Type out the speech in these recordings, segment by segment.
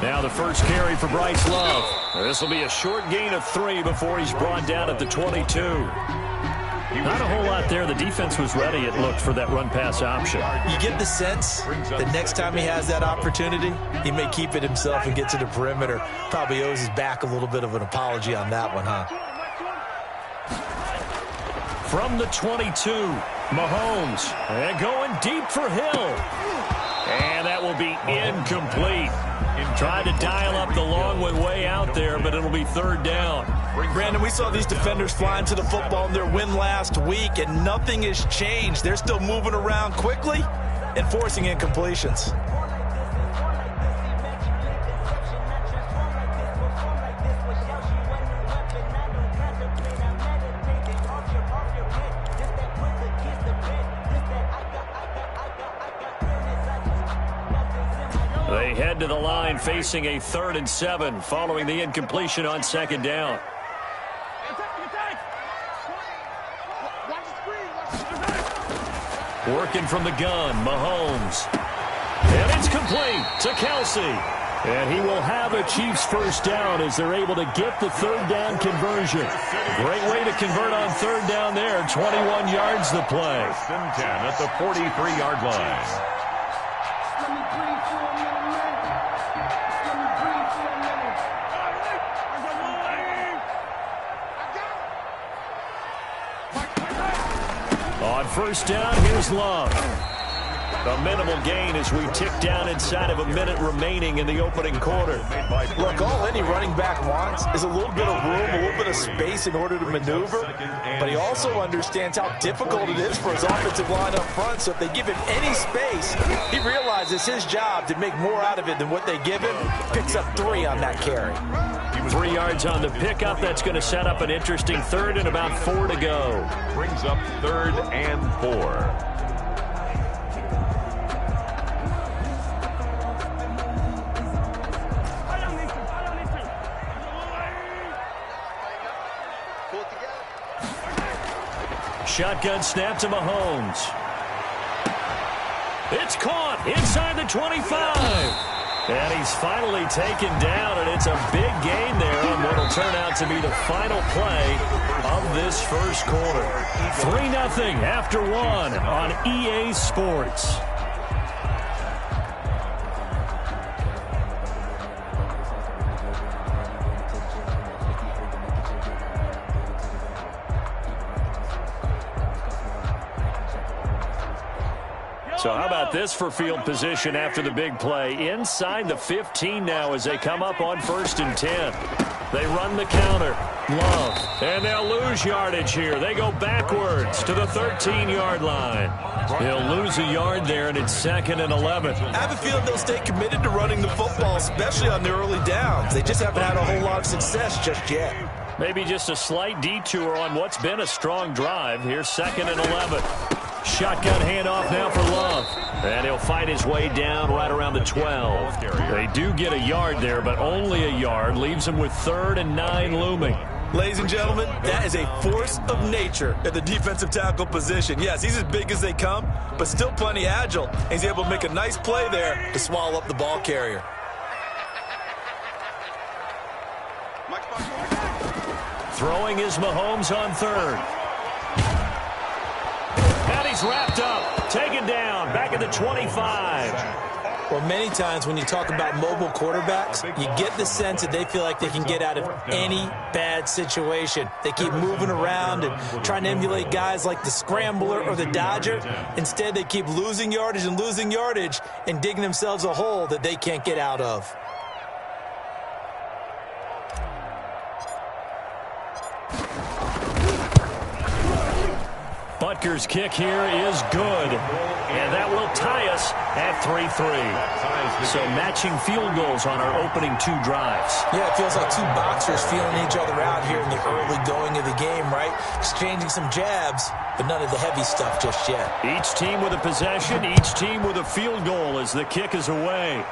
Now the first carry for Bryce Love. This will be a short gain of 3 before he's brought down at the 22. Not a whole lot there. The defense was ready, it looked, for that run-pass option. You get the sense that next time he has that opportunity, he may keep it himself and get to the perimeter. Probably owes his back a little bit of an apology on that one, huh? From the 22, Mahomes. And going deep for Hill. And that will be incomplete. Tried to dial up the long one way out there, but it'll be third down. Brandon, we saw these defenders flying to the football in their win last week, and nothing has changed. They're still moving around quickly and forcing incompletions. They head to the line facing a 3rd and 7 following the incompletion on 2nd down. Working from the gun, Mahomes. And it's complete to Kelsey. And he will have a Chiefs first down as they're able to get the 3rd down conversion. Great way to convert on 3rd down there. 21 yards the play. 10 at the 43-yard line. On first down, here's Love. A minimal gain as we tick down inside of a minute remaining in the opening quarter. Look, all any running back wants is a little bit of room, a little bit of space in order to maneuver. But he also understands how difficult it is for his offensive line up front. So if they give him any space, he realizes his job to make more out of it than what they give him. Picks up 3 on that carry. 3 yards on the pickup. That's going to set up an interesting 3rd and about 4 to go. Brings up 3rd and 4. Shotgun snap to Mahomes. It's caught inside the 25. And he's finally taken down, and it's a big gain there on what will turn out to be the final play of this first quarter. 3-0 after 1 on EA Sports. So how about this for field position after the big play? Inside the 15 now as they come up on 1st and 10. They run the counter. Love. And they'll lose yardage here. They go backwards to the 13-yard line. He'll lose a yard there, and it's 2nd and 11. I have a feeling they'll stay committed to running the football, especially on their early downs. They just haven't had a whole lot of success just yet. Maybe just a slight detour on what's been a strong drive. Here's 2nd and 11. Shotgun handoff now for Love. And he'll fight his way down right around the 12. They do get a yard there, but only a yard. Leaves him with 3rd and 9 looming. Ladies and gentlemen, that is a force of nature at the defensive tackle position. Yes, he's as big as they come, but still plenty agile. He's able to make a nice play there to swallow up the ball carrier. Throwing is Mahomes on 3rd. And he's wrapped up, taken down, back at the 25. Well, many times when you talk about mobile quarterbacks, you get the sense that they feel like they can get out of any bad situation. They keep moving around and trying to emulate guys like the Scrambler or the Dodger. Instead, they keep losing yardage and digging themselves a hole that they can't get out of. Butker's kick here is good, and that will tie us at 3-3. So matching field goals on our opening 2 drives. Yeah, it feels like 2 boxers feeling each other out here in the early going of the game, right? Exchanging some jabs, but none of the heavy stuff just yet. Each team with a possession, each team with a field goal as the kick is away.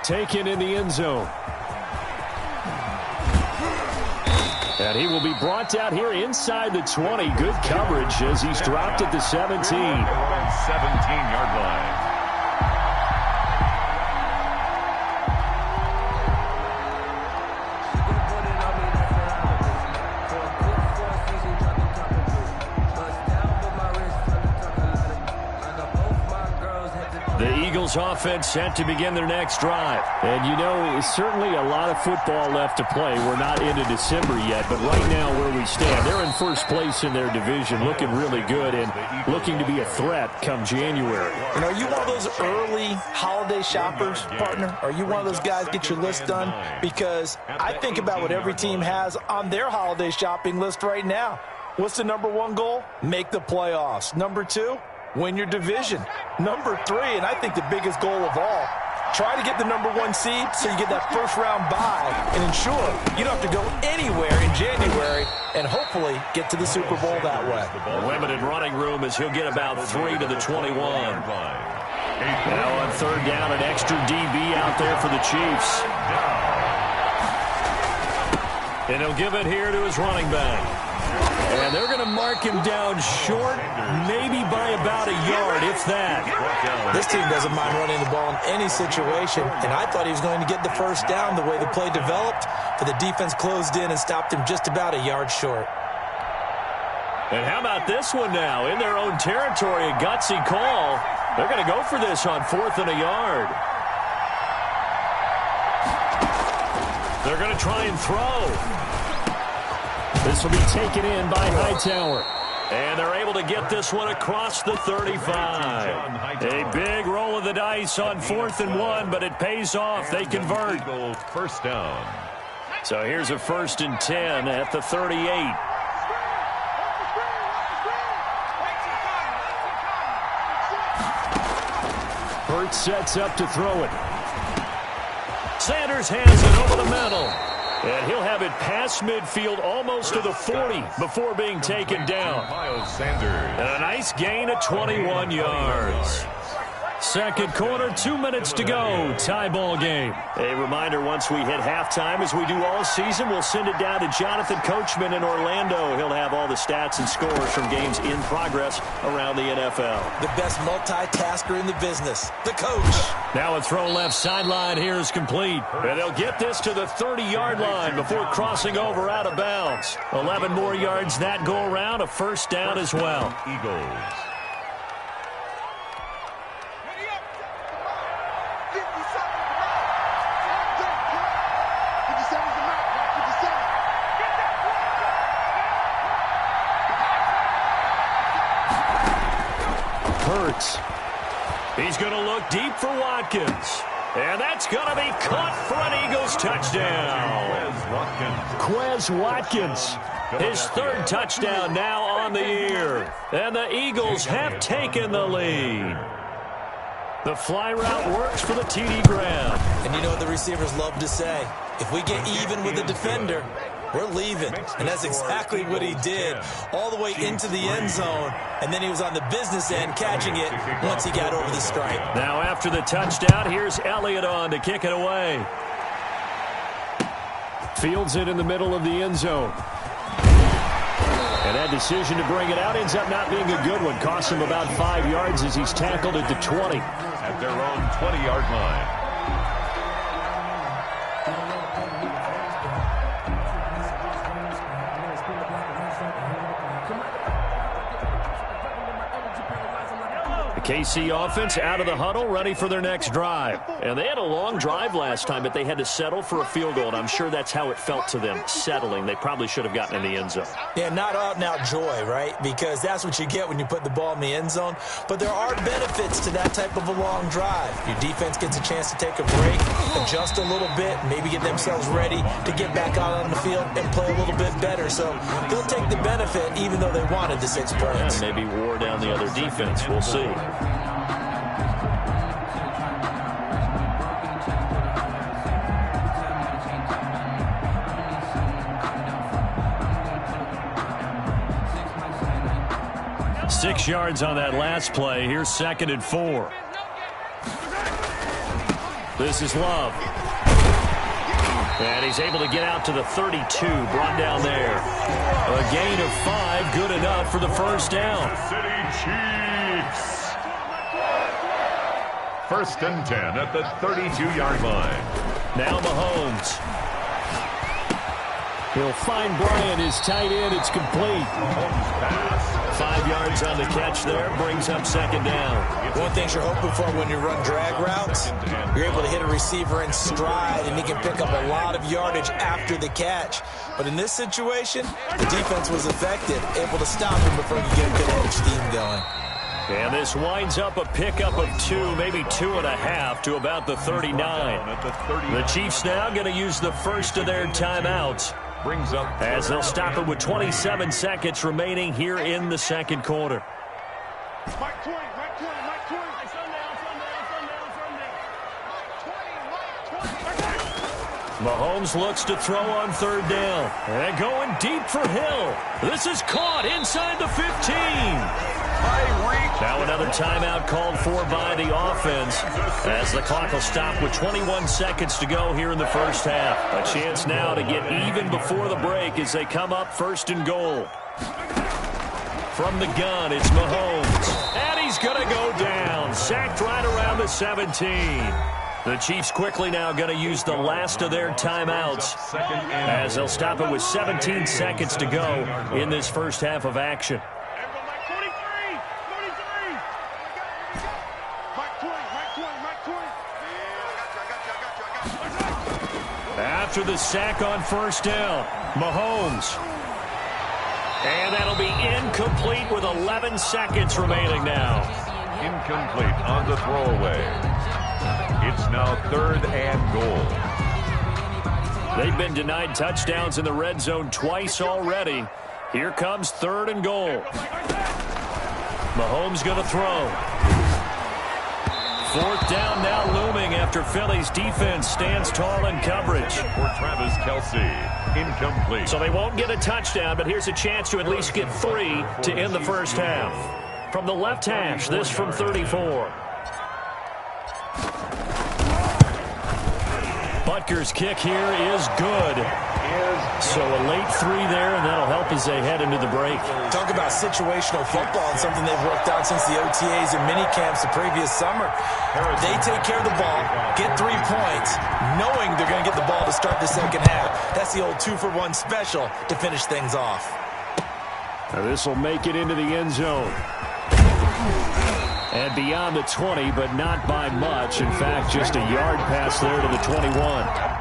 Taken in the end zone. And he will be brought down here inside the 20. Good coverage as he's dropped at the 17. 17-yard line. The Eagles offense set to begin their next drive. And, you know, certainly a lot of football left to play. We're not into December yet, but right now where we stand, they're in first place in their division, looking really good and looking to be a threat come January. You know, are you one of those early holiday shoppers, partner? Are you one of those guys get your list done? Because I think about what every team has on their holiday shopping list right now. What's the number one goal? Make the playoffs. Number two, win your division. Number three, and I think the biggest goal of all, try to get the number one seed so you get that first round bye and ensure you don't have to go anywhere in January and hopefully get to the Super Bowl that way. A limited running room as he'll get about 3 to the 21. Now on third down, an extra DB out there for the Chiefs. And he'll give it here to his running back. And they're going to mark him down short, maybe by about a yard, if that. This team doesn't mind running the ball in any situation, and I thought he was going to get the first down the way the play developed, but the defense closed in and stopped him just about a yard short. And how about this one now? In their own territory, a gutsy call. They're going to go for this on 4th and a yard. They're going to try and throw. This will be taken in by Hightower. And they're able to get this one across the 35. A big roll of the dice on 4th and 1, but it pays off. They convert. First down. So here's a 1st and 10 at the 38. Hurts sets up to throw it. Sanders has it over the middle. And he'll have it past midfield almost to the 40 before being taken down. Miles Sanders. And a nice gain of 21 yards. Second quarter, 2 minutes to go. Tie ball game. A reminder, once we hit halftime, as we do all season, we'll send it down to Jonathan Coachman in Orlando. He'll have all the stats and scores from games in progress around the NFL. The best multitasker in the business, the coach. Now a throw left sideline here is complete. And they'll get this to the 30-yard line before crossing over out of bounds. 11 more yards that go around, a first down as well. Eagles. He's going to look deep for Watkins. And that's going to be caught for an Eagles touchdown. Quez Watkins. His third touchdown now on the year. And the Eagles have taken the lead. The fly route works for the TD grab. And you know what the receivers love to say? If we get even with the defender, we're leaving. And that's exactly what he did, all the way into the end zone. And then he was on the business end catching it once he got over the stripe. Now after the touchdown, here's Elliott on to kick it away. Fields it in the middle of the end zone. And that decision to bring it out ends up not being a good one. Cost him about 5 yards as he's tackled at the 20. At their own 20-yard line. KC offense out of the huddle, ready for their next drive. And they had a long drive last time, but they had to settle for a field goal, and I'm sure that's how it felt to them, settling. They probably should have gotten in the end zone. Yeah, not out-and-out joy, right? Because that's what you get when you put the ball in the end zone. But there are benefits to that type of a long drive. Your defense gets a chance to take a break, adjust a little bit, maybe get themselves ready to get back out on the field and play a little bit better. So they'll take the benefit even though they wanted the 6 points. Yeah, maybe wore down the other defense. We'll see. Six yards on that last play. Here's 2nd and 4. This is Love. And he's able to get out to the 32, brought down there. A gain of 5, good enough for the first down. City Chiefs. 1st and 10 at the 32-yard line. Now Mahomes. He'll find Bryant, his tight end. It's complete. 5 yards on the catch there. Brings up second down. One thing you're hoping for when you run drag routes, you're able to hit a receiver in stride, and he can pick up a lot of yardage after the catch. But in this situation, the defense was effective, able to stop him before he could get a good edge steam going. And this winds up a pickup of 2, maybe 2.5 to about the 39. The Chiefs now going to use the first of their timeouts as they'll stop it with 27 seconds remaining here in the second quarter. Mahomes looks to throw on third down. And going deep for Hill. This is caught inside the 15. Now another timeout called for by the offense as the clock will stop with 21 seconds to go here in the first half. A chance now to get even before the break as they come up first and goal. From the gun, it's Mahomes. And he's going to go down. Sacked right around the 17. The Chiefs quickly now going to use the last of their timeouts as they'll stop it with 17 seconds to go in this first half of action. After the sack on first down, Mahomes. And that'll be incomplete with 11 seconds remaining now. Incomplete on the throwaway. It's now third and goal. They've been denied touchdowns in the red zone twice already. Here comes third and goal. Mahomes going to throw. Fourth down now looming after Philly's defense stands tall in coverage. For Travis Kelce, incomplete. So they won't get a touchdown, but here's a chance to at least get 3 to end the first half. From the left hash, this from 34. Butker's kick here is good. So a late 3 there, and that'll help as they head into the break. Talk about situational football and something they've worked out since the OTAs and mini camps the previous summer. They take care of the ball, get 3 points, knowing they're going to get the ball to start the second half. That's the old 2-for-1 special to finish things off. Now this will make it into the end zone. And beyond the 20, but not by much. In fact, just a yard pass there to the 21.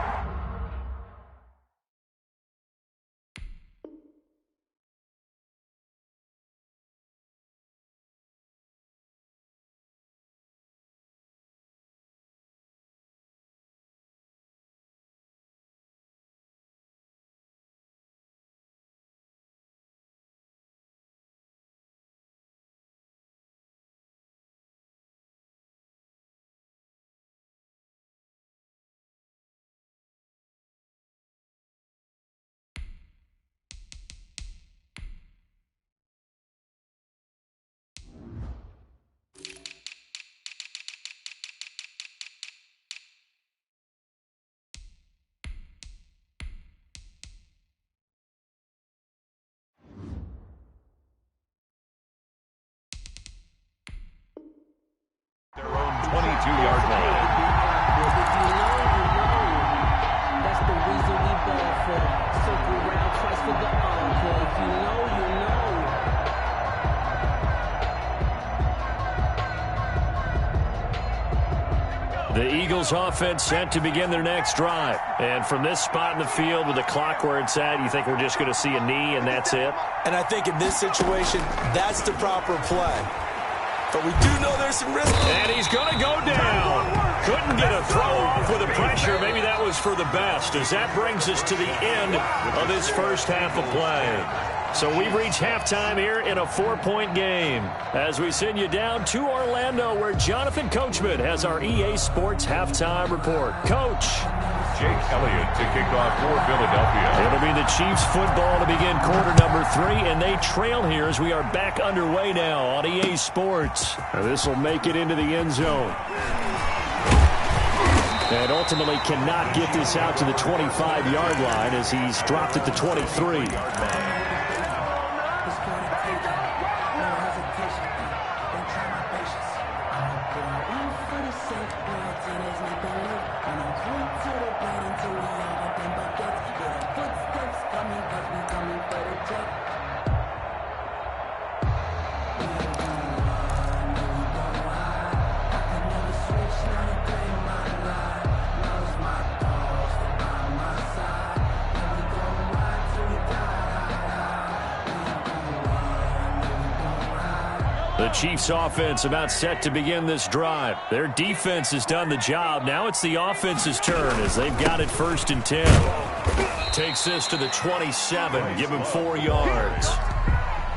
Their own 22-yard line. That's the reason we ball for. Circle round twice for the encore. If you know, you know. The Eagles offense set to begin their next drive. And from this spot in the field with the clock where it's at, you think we're just going to see a knee and that's it? And I think in this situation, that's the proper play. But we do know there's some risk. And he's going to go down. Couldn't get a throw off with the pressure. Maybe that was for the best, as that brings us to the end of this first half of play. So we've reached halftime here in a 4-point game as we send you down to Orlando, where Jonathan Coachman has our EA Sports halftime report. Coach. Jake Elliott to kick off for Philadelphia. It'll be the Chiefs football to begin quarter number 3, and they trail here as we are back underway now on EA Sports. This will make it into the end zone. And ultimately cannot get this out to the 25-yard line as he's dropped at the 23. The Chiefs offense about set to begin this drive. Their defense has done the job. Now it's the offense's turn as they've got it 1st and 10. Takes this to the 27. Give him 4 yards.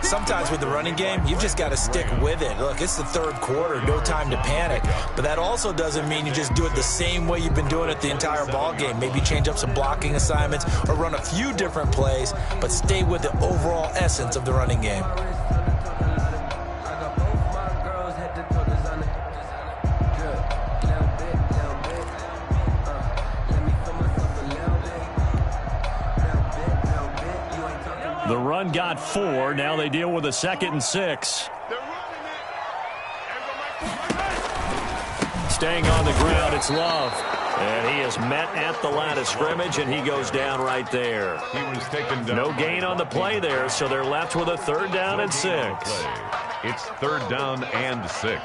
Sometimes with the running game, you've just got to stick with it. Look, it's the 3rd quarter, no time to panic. But that also doesn't mean you just do it the same way you've been doing it the entire ball game. Maybe change up some blocking assignments or run a few different plays, but stay with the overall essence of the running game. The run got 4. Now they deal with a 2nd and 6. Staying on the ground, it's Love. And he is met at the line of scrimmage, and he goes down right there. He was taken down. No gain on the play there, so they're left with a 3rd down and 6. It's 3rd down and 6.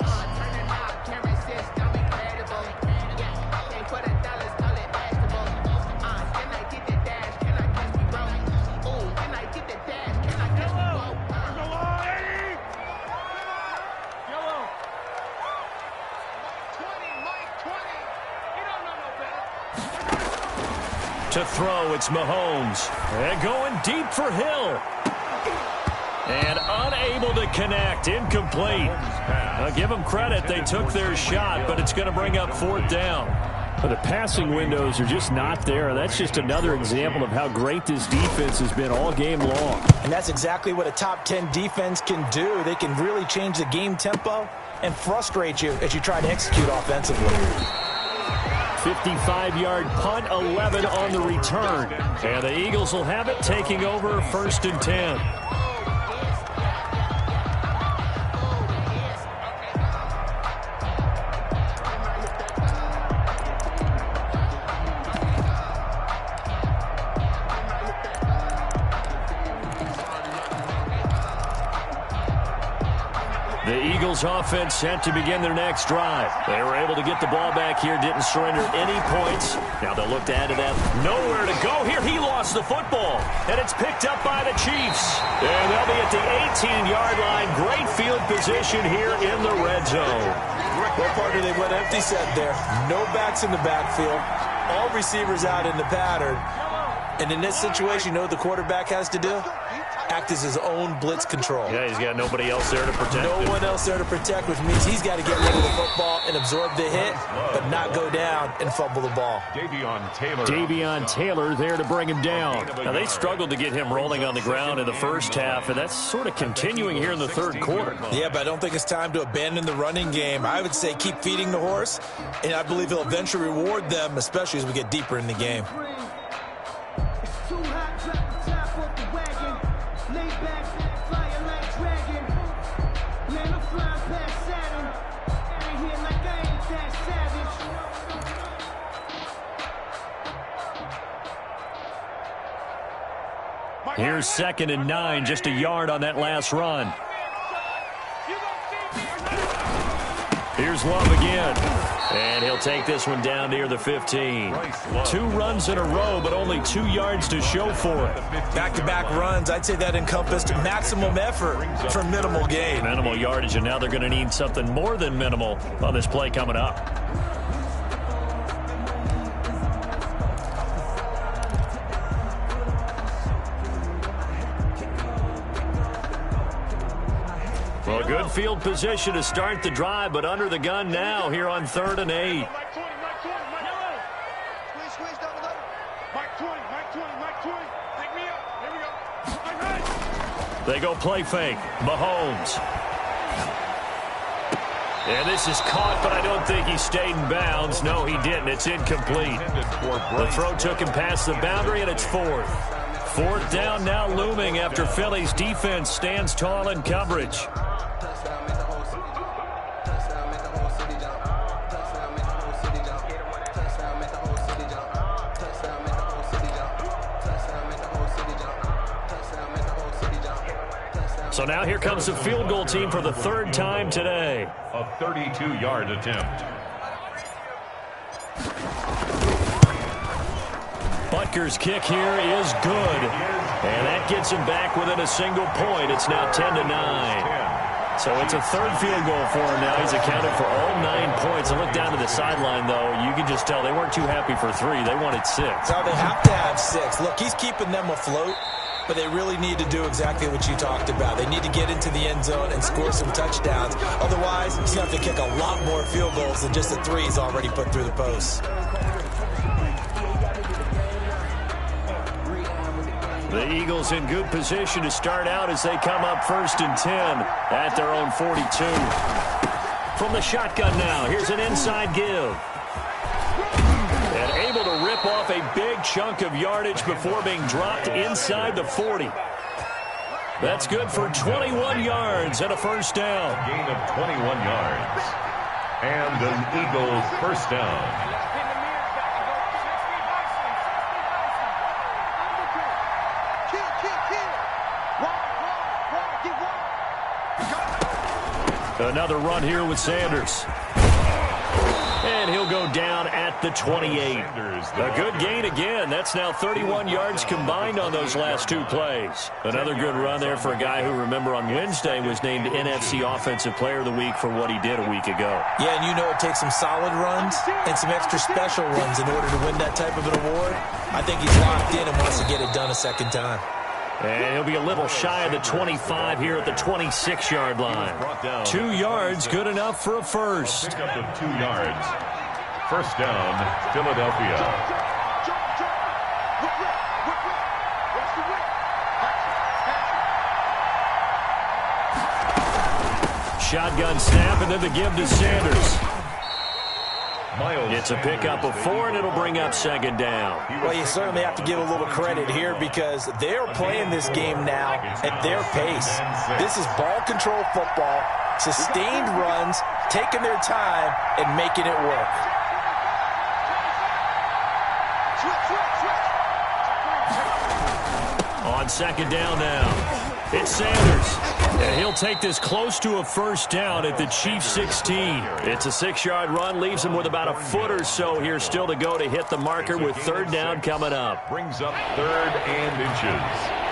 To throw, it's Mahomes. And going deep for Hill. And unable to connect. Incomplete. Now give them credit. They took their shot, but it's going to bring up 4th down. But the passing windows are just not there. That's just another example of how great this defense has been all game long. And that's exactly what a top 10 defense can do. They can really change the game tempo and frustrate you as you try to execute offensively. 55-yard punt, 11 on the return. And the Eagles will have it, taking over 1st and 10. The Eagles offense set to begin their next drive. They were able to get the ball back here, didn't surrender any points. Now they'll look to add to that. Nowhere to go here. He lost the football, and it's picked up by the Chiefs. And they'll be at the 18-yard line. Great field position here in the red zone. Well, partner, they went empty set there. No backs in the backfield. All receivers out in the pattern. And in this situation, you know what the quarterback has to do? Act as his own blitz control. Yeah, he's got nobody else there to protect him. No one else there to protect, which means he's got to get rid of the football and absorb the hit, but not go down and fumble the ball. Davion Taylor there to bring him down. Now, they struggled to get him rolling on the ground in the first half, and that's sort of continuing here in the 3rd quarter. Yeah, but I don't think it's time to abandon the running game. I would say keep feeding the horse, and I believe he'll eventually reward them, especially as we get deeper in the game. Here's 2nd and 9, just a yard on that last run. Here's Love again. And he'll take this one down near the 15. 2 runs in a row, but only 2 yards to show for it. Back-to-back runs, I'd say that encompassed maximum effort for minimal gain. Minimal yardage, and now they're going to need something more than minimal on this play coming up. Well, good field position to start the drive, but under the gun now here on 3rd and 8. They go play fake. Mahomes. And this is caught, but I don't think he stayed in bounds. No, he didn't. It's incomplete. The throw took him past the boundary, and it's 4th. 4th down now looming after Philly's defense stands tall in coverage. So now here comes the field goal team for the 3rd time today. A 32-yard attempt. Butker's kick here is good. And that gets him back within a single point. It's now 10-9. So it's a third field goal for him now. He's accounted for all 9 points. I look down to the sideline, though. You can just tell they weren't too happy for 3. They wanted 6. Now they have to have 6. Look, he's keeping them afloat, but they really need to do exactly what you talked about. They need to get into the end zone and score some touchdowns. Otherwise, he's going to have to kick a lot more field goals than just the 3 he's already put through the posts. The Eagles in good position to start out as they come up 1st and 10 at their own 42. From the shotgun now, here's an inside give. And able to rip off a big chunk of yardage before being dropped inside the 40. That's good for 21 yards and a first down. Gain of 21 yards. And an Eagles first down. Another run here with Sanders. And he'll go down at the 28. A good gain again. That's now 31 yards combined on those last 2 plays. Another good run there for a guy who, remember, on Wednesday was named NFC Offensive Player of the Week for what he did a week ago. Yeah, and you know it takes some solid runs and some extra special runs in order to win that type of an award. I think he's locked in and wants to get it done a second time. And he'll be a little shy of the 25 here at the 26-yard line. 2 yards, good enough for a first. Pick up of 2 yards. First down, Philadelphia. Shotgun snap, and then the give to Sanders. It's a pickup of 4, and it'll bring up 2nd down. Well, you certainly have to give a little credit here because they're playing this game now at their pace. This is ball control football, sustained runs, taking their time, and making it work. On 2nd down now, it's Sanders. And he'll take this close to a first down at the Chiefs' 16. It's a 6-yard run, leaves him with about a foot or so here still to go to hit the marker with 3rd down coming up. Brings up 3rd and inches.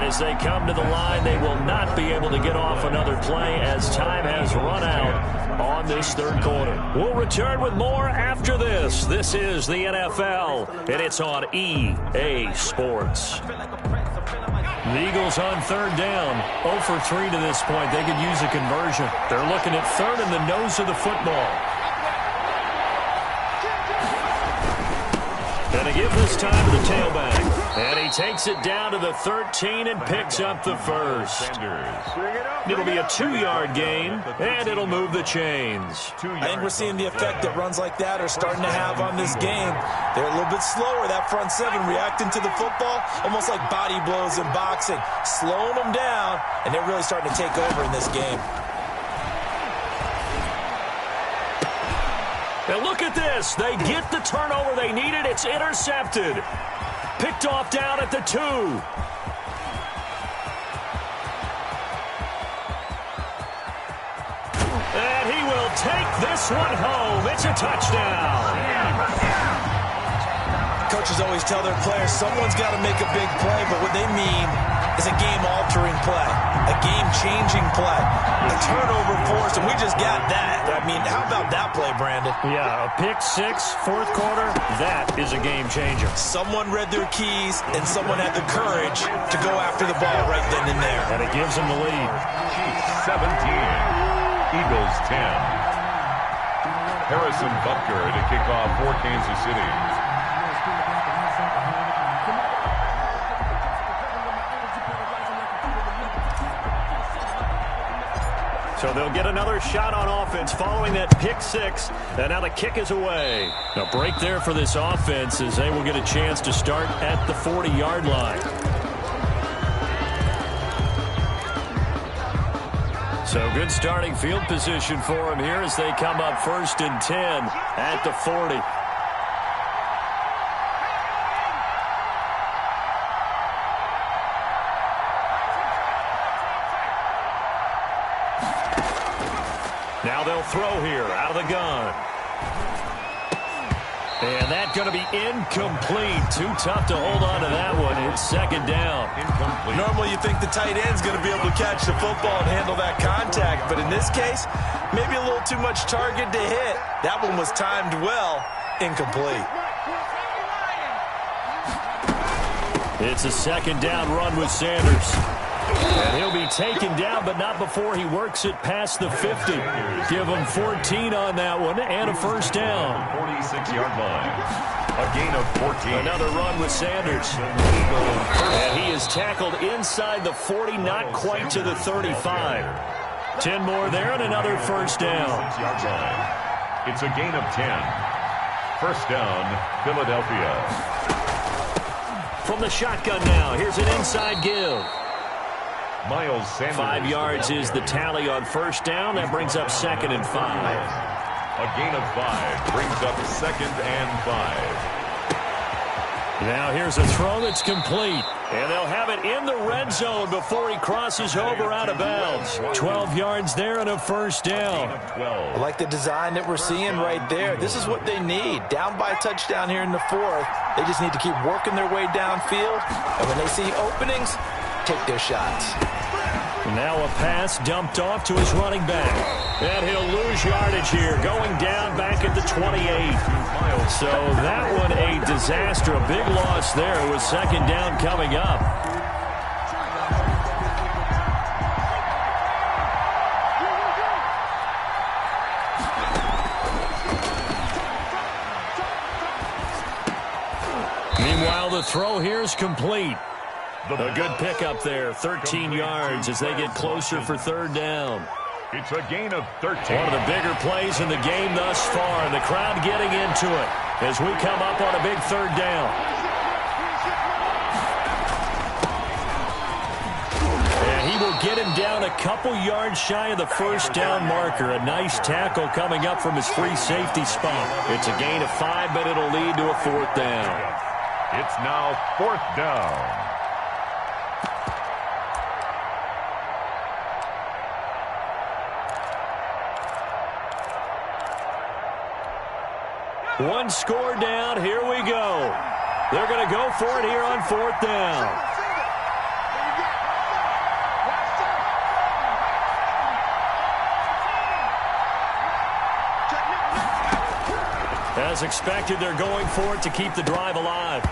As they come to the line, they will not be able to get off another play as time has run out on this 3rd quarter. We'll return with more after this. This is the NFL, and it's on EA Sports. The Eagles on 3rd down, 0 for 3 to this point. They could use a conversion. They're looking at 3rd in the nose of the football. And a give this time to the tailback. And he takes it down to the 13 and picks up the first. It'll be a 2-yard gain, and it'll move the chains. I think we're seeing the effect that runs like that are starting to have on this game. They're a little bit slower, that front 7, reacting to the football, almost like body blows in boxing, slowing them down, and they're really starting to take over in this game. And look at this. They get the turnover they needed. It's intercepted. Picked off down at the 2. And he will take this one home. It's a touchdown. Coaches always tell their players someone's got to make a big play, but what they mean is a game-altering play, a game-changing play, a turnover force, and we just got that. I mean, how about that play, Brandon? Yeah, a pick 6, 4th quarter, that is a game-changer. Someone read their keys, and someone had the courage to go after the ball right then and there. And it gives them the lead. Chiefs 17, Eagles 10. Harrison Butker to kick off for Kansas City. So they'll get another shot on offense following that pick 6, and now the kick is away. A break there for this offense as they will get a chance to start at the 40-yard line. So good starting field position for them here as they come up 1st and 10 at the 40. He'll throw here out of the gun. And that's going to be incomplete. Too tough to hold on to that one. It's second down. Incomplete. Normally you think the tight end's going to be able to catch the football and handle that contact, but in this case, maybe a little too much target to hit. That one was timed well. Incomplete. It's a second down run with Sanders. And he'll be taken down, but not before he works it past the 50. Give him 14 on that one and a first down. 46-yard line. A gain of 14. Another run with Sanders. And he is tackled inside the 40, not quite to the 35. 10 more there and another first down. 6-yard line. It's a gain of 10. First down, Philadelphia. From the shotgun now, here's an inside give. Miles Sanders. 5 yards is the tally on first down. That brings up second and 5. A gain of 5 brings up second and 5. Now here's a throw that's complete. And they'll have it in the red zone before he crosses over out of bounds. 12 yards there and a first down. I like the design that we're seeing right there. This is what they need. Down by a touchdown here in the fourth. They just need to keep working their way downfield. And when they see openings, take their shots. Now a pass dumped off to his running back. And he'll lose yardage here, going down back at the 28. So that one a disaster. A big loss there with second down coming up. Meanwhile, the throw here is complete. A good pickup there, 13 yards as they get closer for third down. It's a gain of 13. One of the bigger plays in the game thus far, and the crowd getting into it as we come up on a big third down. And he will get him down a couple yards shy of the first down marker. A nice tackle coming up from his free safety spot. It's a gain of 5, but it'll lead to a fourth down. It's now fourth down. One score down. Here we go. They're going to go for it here on fourth down. As expected, they're going for it to keep the drive alive.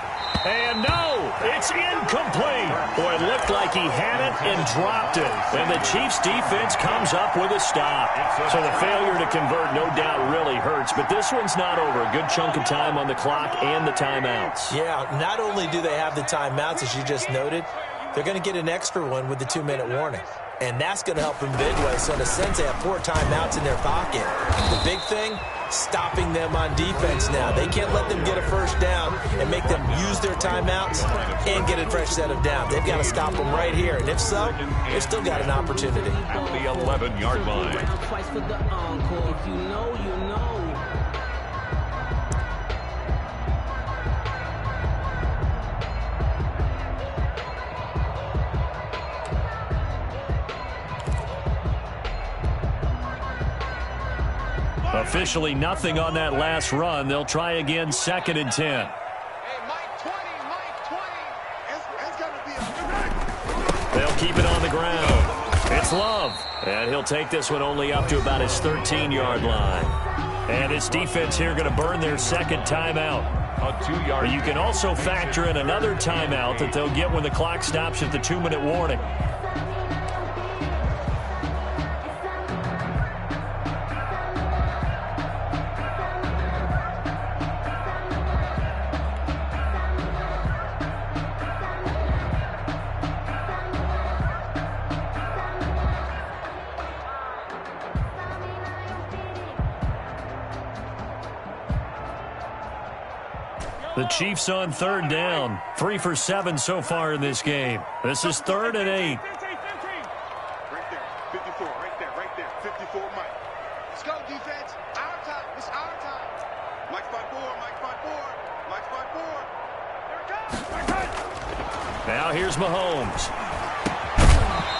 And no, it's incomplete. Boy, it looked like he had it and dropped it. And the Chiefs defense comes up with a stop. So the failure to convert no doubt really hurts. But this one's not over. A good chunk of time on the clock and the timeouts. Yeah, not only do they have the timeouts, as you just noted, they're going to get an extra one with the 2-minute warning. And that's going to help them midway. So in a sense, they have 4 timeouts in their pocket. The big thing, stopping them on defense now. They can't let them get a first down and make them use their timeouts and get a fresh set of downs. They've got to stop them right here. And if so, they've still got an opportunity. At the 11-yard line. Twice for the encore. If you know, you know. Officially nothing on that last run. They'll try again, second and 10. Hey, Mike 20. It's going to be a... They'll keep it on the ground. It's Love. And he'll take this one only up to about his 13-yard line. And his defense here going to burn their second timeout. A 2-yard. You can also factor in another timeout that they'll get when the clock stops at the 2-minute warning. The Chiefs on third down. 3 for 7 so far in this game. This is 3rd and 8. Right there, 54, right there, 54, Mike. Let's go, defense. Our time, it's our time. Mike spot 4, Mike spot 4. There it comes. Now here's Mahomes.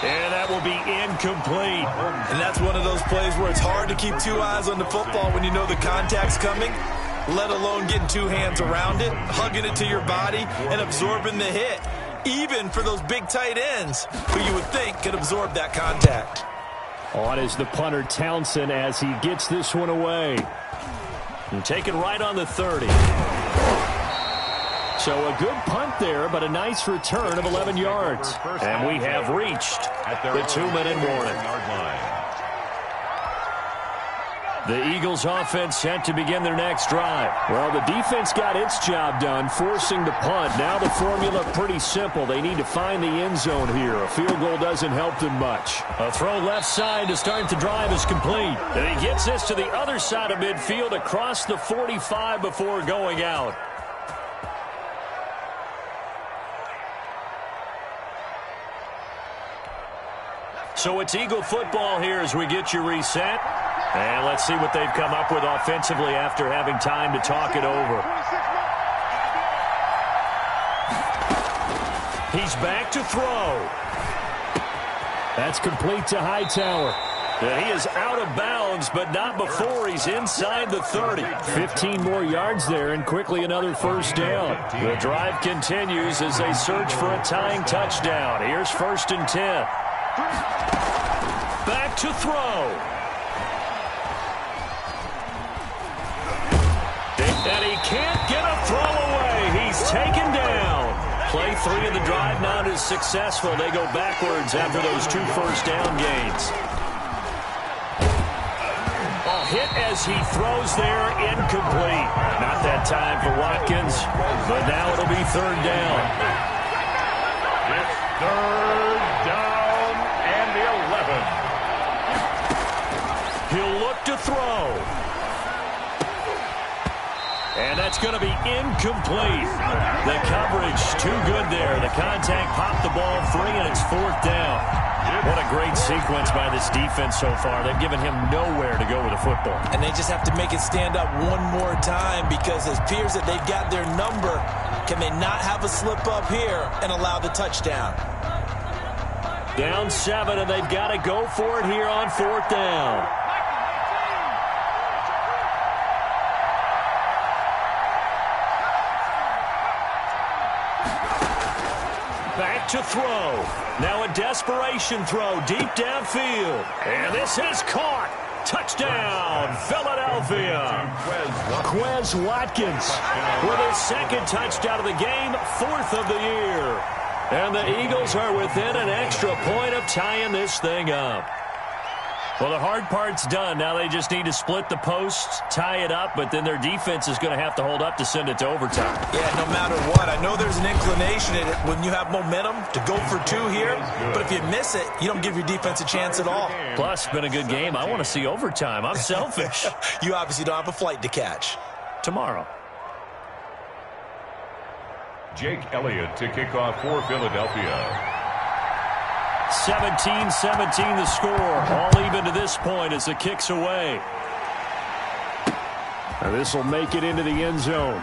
And that will be incomplete. And that's one of those plays where it's hard to keep two eyes on the football when you know the contact's coming, let alone getting two hands around it, hugging it to your body, and absorbing the hit. Even for those big tight ends who you would think could absorb that contact. On is the punter Townsend as he gets this one away. And taken right on the 30. So a good punt there, but a nice return of 11 yards. And we have reached the 2-minute warning. The Eagles offense set to begin their next drive. Well, the defense got its job done, forcing the punt. Now the formula pretty simple. They need to find the end zone here. A field goal doesn't help them much. A throw left side to start the drive is complete. And he gets this to the other side of midfield across the 45 before going out. So it's Eagle football here as we get you reset. And let's see what they've come up with offensively after having time to talk it over. He's back to throw. That's complete to Hightower. And he is out of bounds, but not before he's inside the 30. 15 more yards there, and quickly another first down. The drive continues as they search for a tying touchdown. Here's 1st and 10. Back to throw. And he can't get a throw away. He's taken down. Play 3 of the drive not as successful. They go backwards after those 2 first down gains. A hit as he throws there, incomplete. Not that time for Watkins, but now it'll be 3rd down. It's 3rd down and 11. He'll look to throw. And that's going to be incomplete. The coverage too good there. The contact popped the ball free, and it's 4th down. What a great sequence by this defense so far. They've given him nowhere to go with the football. And they just have to make it stand up one more time because it appears that they've got their number. Can they not have a slip up here and allow the touchdown? Down 7, and they've got to go for it here on 4th down. Back to throw. Now a desperation throw deep downfield. And this is caught. Touchdown, Philadelphia. Quez Watkins with his 2nd touchdown of the game, 4th of the year. And the Eagles are within an extra point of tying this thing up. Well, the hard part's done. Now they just need to split the posts, tie it up, but then their defense is going to have to hold up to send it to overtime. Yeah, no matter what. I know there's an inclination in it when you have momentum to go for 2 here, but if you miss it, you don't give your defense a chance at all. Plus, it's been a good game. I want to see overtime. I'm selfish. You obviously don't have a flight to catch. Tomorrow. Jake Elliott to kick off for Philadelphia. 17-17 the score. All even to this point as the kick's away. And this will make it into the end zone.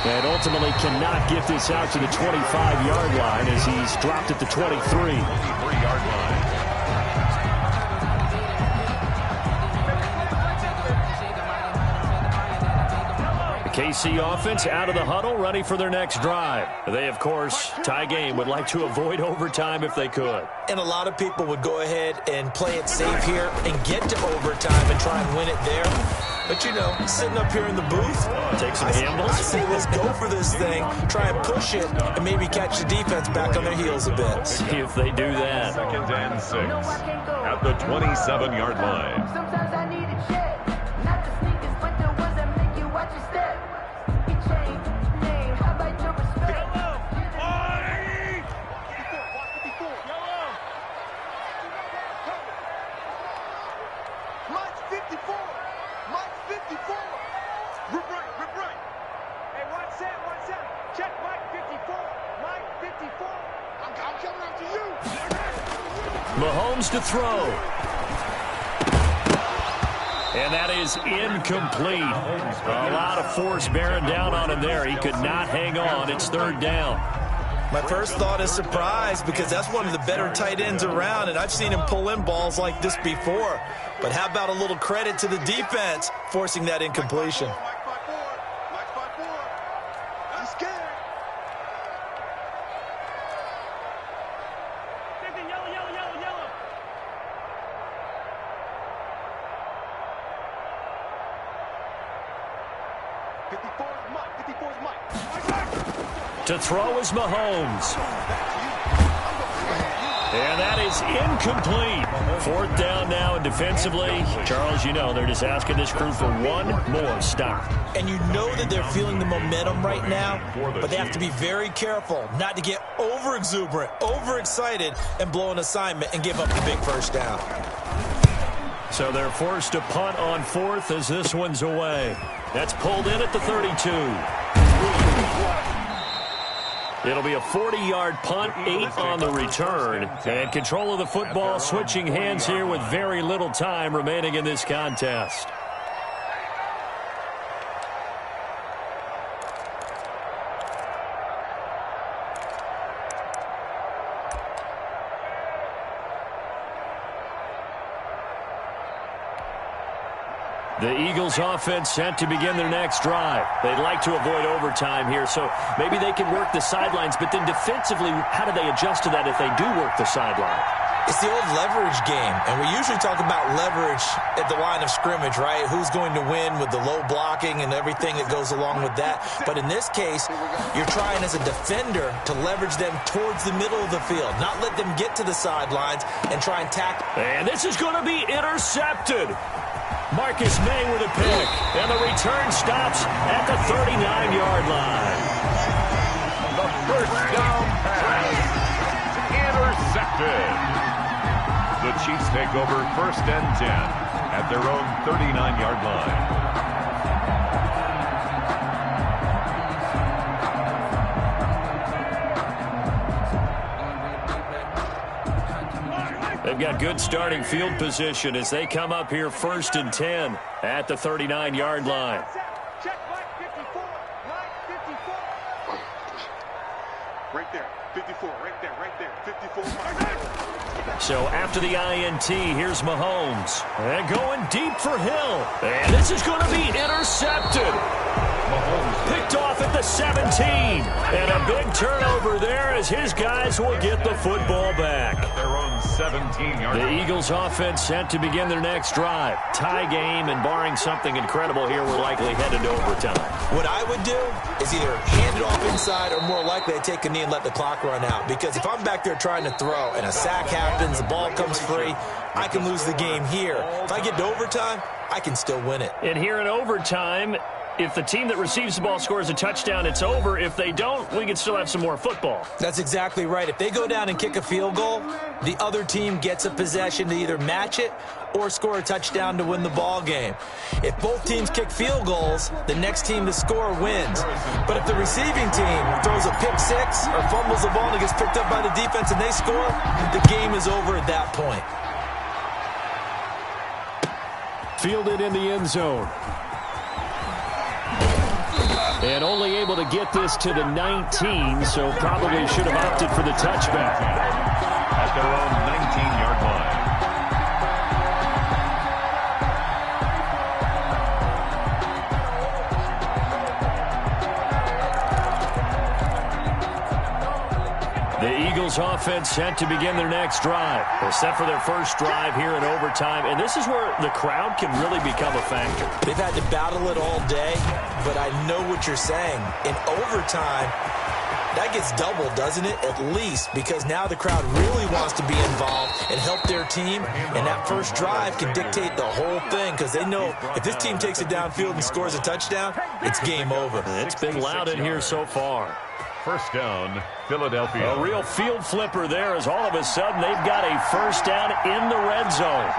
And ultimately cannot get this out to the 25-yard line as he's dropped at the 23. 23-yard line. KC offense out of the huddle, ready for their next drive. They, of course, tie game, would like to avoid overtime if they could. And a lot of people would go ahead and play it safe here and get to overtime and try and win it there. But, you know, sitting up here in the booth, take some gambles. I say let's go for this thing, try and push it, and maybe catch the defense back on their heels a bit. See if they do that. 2nd and 6 at the 27-yard line. Sometimes I need a check, not the sneakers, but the ones that make you watch your step. He changed name, how about your respect? Mike's 54. Mike's 54. Rip right. Hey, 1 set. Check Mike 54. Mike 54. I'm coming after you. Mahomes to throw. And that is incomplete. A lot of force bearing down on him there. He could not hang on. It's 3rd down. My first thought is surprise because that's one of the better tight ends around, and I've seen him pull in balls like this before. But how about a little credit to the defense forcing that incompletion? I'm scared. Yellow, yellow, yellow, yellow. To throw is Mahomes. And that is incomplete. Fourth down now, and defensively, Charles, you know, they're just asking this crew for one more stop. And you know that they're feeling the momentum right now, but they have to be very careful not to get over-exuberant, over-excited, and blow an assignment and give up the big first down. So they're forced to punt on fourth as this one's away. That's pulled in at the 32. It'll be a 40-yard punt, 8 on the return. And control of the football switching hands here with very little time remaining in this contest. The Eagles offense set to begin their next drive. They'd like to avoid overtime here, so maybe they can work the sidelines, but then defensively, how do they adjust to that if they do work the sideline? It's the old leverage game, and we usually talk about leverage at the line of scrimmage, right? Who's going to win with the low blocking and everything that goes along with that. But in this case, you're trying as a defender to leverage them towards the middle of the field, not let them get to the sidelines and try and tackle. And this is going to be intercepted. Marcus May with a pick, and the return stops at the 39-yard line. The first down pass intercepted. The Chiefs take over 1st and 10 at their own 39-yard line. They've got good starting field position as they come up here 1st and 10 at the 39-yard line. Check Mike 54. Mike 54. Right there. 54. Right there. Right there. 54. Mike. So after the INT, here's Mahomes. And going deep for Hill. And this is going to be intercepted. Picked off at the 17. And a big turnover there as his guys will get the football back. At their own 17-yard line. The Eagles offense set to begin their next drive. Tie game, and barring something incredible here, we're likely headed to overtime. What I would do is either hand it off inside or more likely I'd take a knee and let the clock run out. Because if I'm back there trying to throw and a sack happens, the ball comes free, I can lose the game here. If I get to overtime, I can still win it. And here in overtime, if the team that receives the ball scores a touchdown, it's over. If they don't, we can still have some more football. That's exactly right. If they go down and kick a field goal, the other team gets a possession to either match it or score a touchdown to win the ball game. If both teams kick field goals, the next team to score wins. But if the receiving team throws a pick six or fumbles the ball and it gets picked up by the defense and they score, the game is over at that point. Fielded in the end zone. And only able to get this to the 19, so probably should have opted for the touchback. At their own 19-yard line. The Eagles offense set to begin their next drive. They're set for their first drive here in overtime, and this is where the crowd can really become a factor. They've had to battle it all day, but I know what you're saying. In overtime, that gets doubled, doesn't it? At least, because now the crowd really wants to be involved and help their team, and that first drive can dictate the whole thing because they know if this team takes it downfield and scores a touchdown, it's game over. It's been loud in here so far. First down, Philadelphia. A real field flipper there as all of a sudden they've got a first down in the red zone.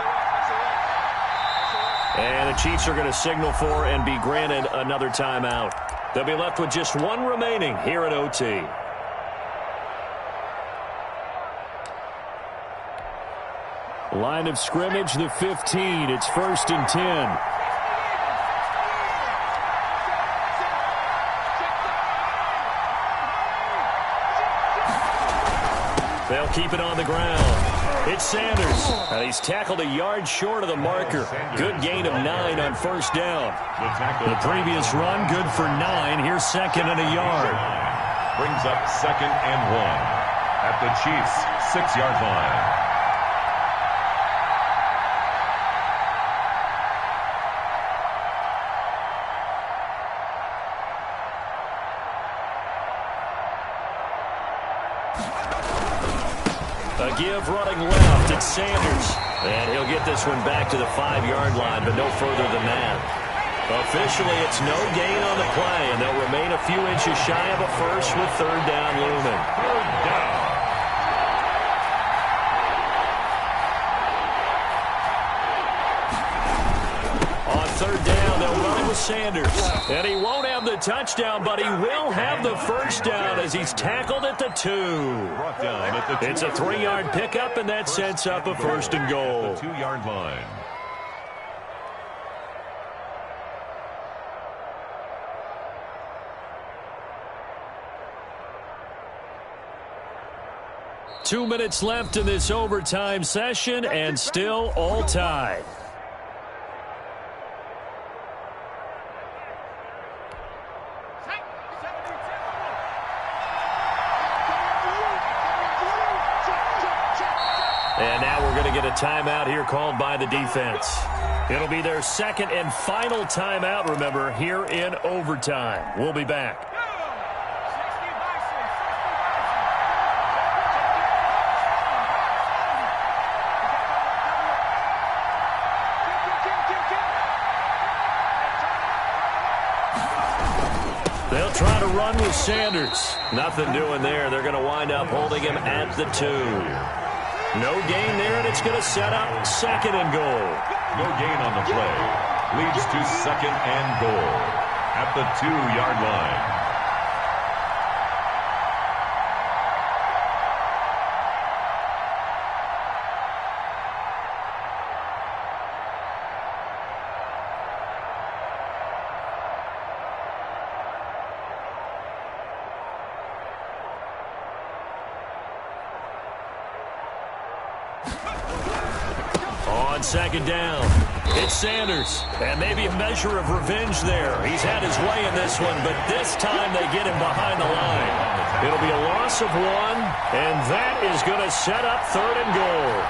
And the Chiefs are going to signal for and be granted another timeout. They'll be left with just one remaining here at OT. Line of scrimmage, the 15. It's 1st and 10. They'll keep it on the ground. It's Sanders. He's tackled a yard short of the marker. Good gain of 9 on first down. The previous run, good for 9. Here's second and a yard. Brings up 2nd and 1 at the Chiefs' 6-yard line. A give running left. It's Sanders. And he'll get this one back to the 5-yard line, but no further than that. Officially, it's no gain on the play, and they'll remain a few inches shy of a first with 3rd down looming. 3rd down. On 3rd down, they'll run it with Sanders. And he won't have the touchdown, but he will have the first down as he's tackled at the 2. Brought down at the 2. It's a 3-yard pickup, and that sets up a 1st and goal. The 2-yard line. Two minutes left in this overtime session, and still all tied. And now we're going to get a timeout here called by the defense. It'll be their 2nd and final timeout, remember, here in overtime. We'll be back. They'll try to run with Sanders. Nothing doing there. They're going to wind up holding him at the 2. No gain there, and it's going to set up 2nd and goal. No gain on the play. Leads to 2nd and goal at the 2-yard line. On 2nd down, it's Sanders. And maybe a measure of revenge there. He's had his way in this one, but this time they get him behind the line. It'll be a loss of 1, and that is going to set up 3rd and goal.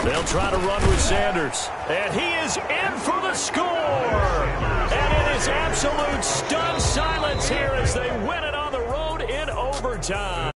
They'll try to run with Sanders. And he is in for the score. And it is absolute stunned silence here as they win it on the road in overtime.